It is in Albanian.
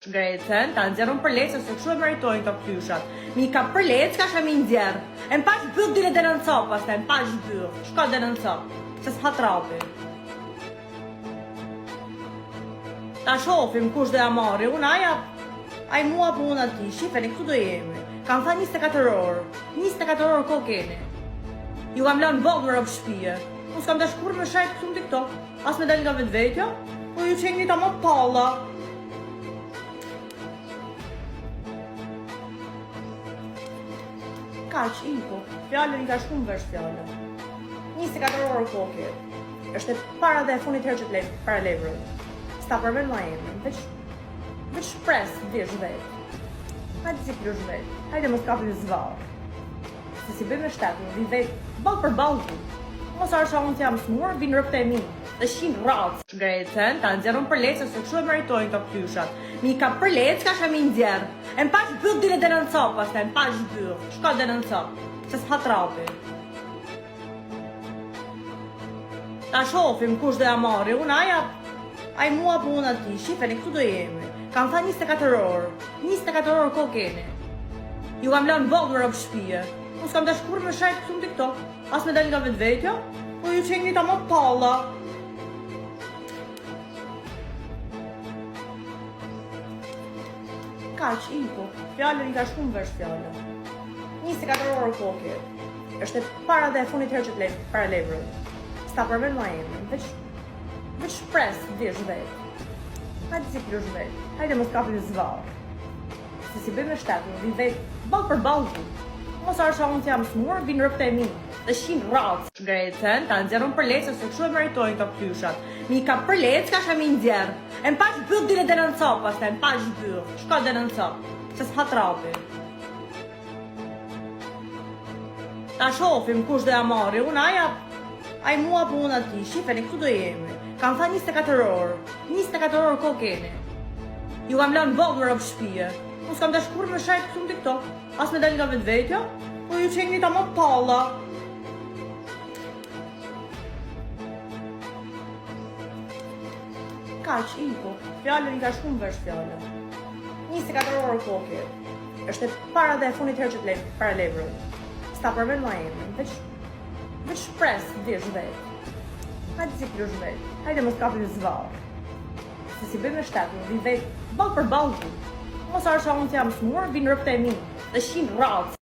Grecën, ta nxjerrën për lecë se kështu e meritojnë këto pyshat. Mi ka për lecë, ka shë mi nxjerr. E më pash bëll dile dhe në copë, pastaj, më pash bëll. Shko dhe në copë, se s'ha trapi. Ta shofim kush dhe amari, unë aj mua për unë ati, shifeni, këtu do jemi. Kam tha 24 orë, 24 orë ko keni. Ju kam lanë vogë në robë shpije. Unë s'kam dash kur me shajt këtu në TikTok, as me del nga vetë vetjo, po ju qenjni ta më palla. Kaq, iko, fjallën i ka shku më vesh fjallën. 24 orë koke. Është e para dhe e funit herë që të lejmë, para levrën. S'ta përmen ma emën, veç shpres, dish vetë. Hajde si plush vetë, hajde mos kapim zvarë. Se si bëjmë në shtetën, vi vetë, balë për balë tu. Mos arsha unë t'jam smurë, vinë rëpte e mi. Dhe shinë ratës. Grecën, ta nxjerrën për lecë se kështu e meritojnë këto pyshat. Mi ka për lecë, ka shë mi nxjerr. E më pash bëll dile dhe në copë, pastaj, më pash bëll. Shko dhe në copë, se s'ha trapi. Ta shofim kush dhe amari, unë aj mua për unë ati, shifeni, këtu do jemi. Kam tha 24 orë, 24 orë ko keni. Ju kam lanë vogë në robë shpije. Unë s'kam dash kur me shajt këtu në TikTok, as me del nga vetë vetjo, po ju qenjni ta më palla. Kaq, iko, fjallën i ka shku më vesh fjallën. 24 orë koke. Është e para dhe e funit herë që të lejmë, para levrën. S'ta përmen ma emën, veç shpres, dish vetë. Hajde si plush vetë, hajde mos kapim zvarë. Se si bëjmë në shtetën, vi vetë, balë për balë tu. Mos arsha unë t'jam smurë, vinë rëpte e mi. Dhe shinë ratës. Grecën, ta nxjerrën për lecë se kështu e meritojnë këto pyshat. Mi ka për lecë, ka shë mi nxjerr. E më pash bëll dile dhe në copë, pastaj, më pash bëll. Shko dhe në copë, se s'ha trapi. Ta shofim kush dhe amari, unë aj mua për unë ati, shifeni, këtu do jemi. Kam tha 24 orë, 24 orë ko keni. Ju kam lanë vogë në robë shpije. Unë s'kam dash kur me shajt këtu në TikTok, as me del nga vetë vetjo, po ju qenjni ta më palla. Kaq, iko, fjallën i ka shku më vesh fjallën. 24 orë koke. Është e para dhe e funit herë që të lejmë, para levrën. S'ta përmen ma emën, veç shpres, dish vetë. Hajde si plush vetë, hajde mos kapim zvarë. Se si bëjmë në shtetën, vi vetë, balë për balë tu. Mos arsha unë t'jam smurë, vinë rëpte e mi. Dhe shinë ratës.